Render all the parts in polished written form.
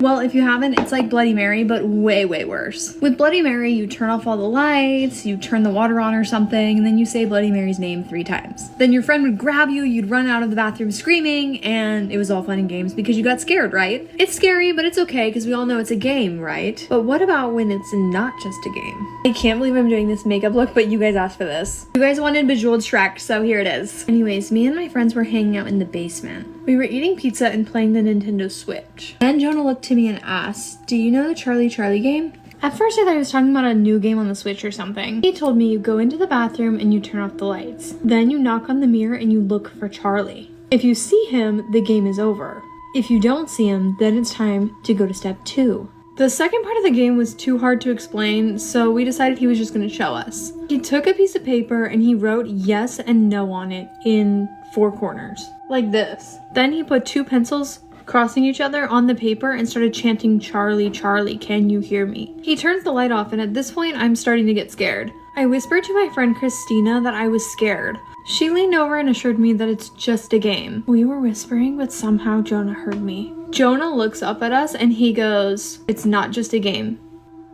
Well, if you haven't, it's like Bloody Mary, but way, way worse. With Bloody Mary, you turn off all the lights, you turn the water on or something, and then you say Bloody Mary's name 3 times. Then your friend would grab you, you'd run out of the bathroom screaming, and it was all fun and games because you got scared, right? It's scary, but it's okay because we all know it's a game, right? But what about when it's not just a game? I can't believe I'm doing this makeup look, but you guys asked for this. You guys wanted Bejeweled Shrek, so here it is. Anyways, me and my friends were hanging out in the basement. We were eating pizza and playing the Nintendo Switch. Then Jonah looked to me and asked, "Do you know the Charlie Charlie game?" At first I thought he was talking about a new game on the Switch or something. He told me you go into the bathroom and you turn off the lights. Then you knock on the mirror and you look for Charlie. If you see him, the game is over. If you don't see him, then it's time to go to step 2. The second part of the game was too hard to explain, so we decided he was just going to show us. He took a piece of paper and he wrote yes and no on it in 4 corners, like this. Then he put 2 pencils crossing each other on the paper and started chanting, "Charlie, Charlie, can you hear me?" He turns the light off and at this point I'm starting to get scared. I whispered to my friend Christina that I was scared. She leaned over and assured me that it's just a game. We were whispering, but somehow Jonah heard me. Jonah looks up at us and he goes, "It's not just a game."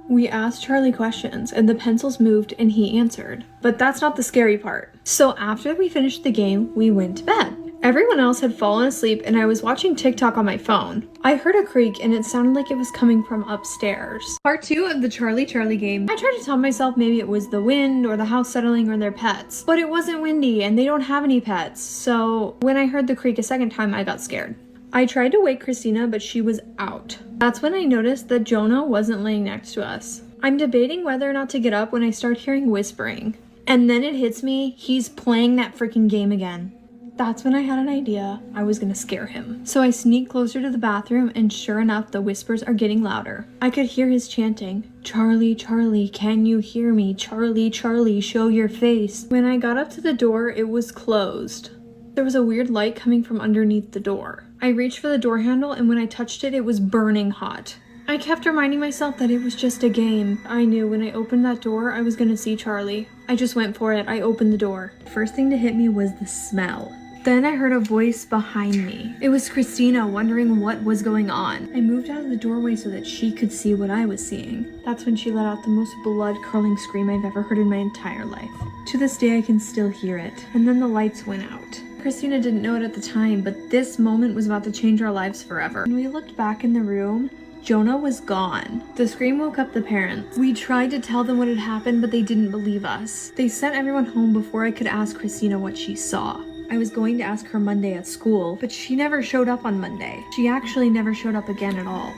We asked Charlie questions and the pencils moved and he answered. But that's not the scary part. So after we finished the game, we went to bed. Everyone else had fallen asleep and I was watching TikTok on my phone. I heard a creak and it sounded like it was coming from upstairs. Part 2 of the Charlie Charlie game. I tried to tell myself maybe it was the wind or the house settling or their pets, but it wasn't windy and they don't have any pets. So when I heard the creak a second time, I got scared. I tried to wake Christina, but she was out. That's when I noticed that Jonah wasn't laying next to us. I'm debating whether or not to get up when I start hearing whispering. And then it hits me, he's playing that freaking game again. That's when I had an idea. I was gonna scare him. So I sneaked closer to the bathroom and sure enough, the whispers are getting louder. I could hear his chanting, "Charlie, Charlie, can you hear me? Charlie, Charlie, show your face." When I got up to the door, it was closed. There was a weird light coming from underneath the door. I reached for the door handle and when I touched it, it was burning hot. I kept reminding myself that it was just a game. I knew when I opened that door, I was gonna see Charlie. I just went for it. I opened the door. First thing to hit me was the smell. Then I heard a voice behind me. It was Christina wondering what was going on. I moved out of the doorway so that she could see what I was seeing. That's when she let out the most blood-curdling scream I've ever heard in my entire life. To this day, I can still hear it. And then the lights went out. Christina didn't know it at the time, but this moment was about to change our lives forever. When we looked back in the room, Jonah was gone. The scream woke up the parents. We tried to tell them what had happened, but they didn't believe us. They sent everyone home before I could ask Christina what she saw. I was going to ask her Monday at school, but she never showed up on Monday. She actually never showed up again at all.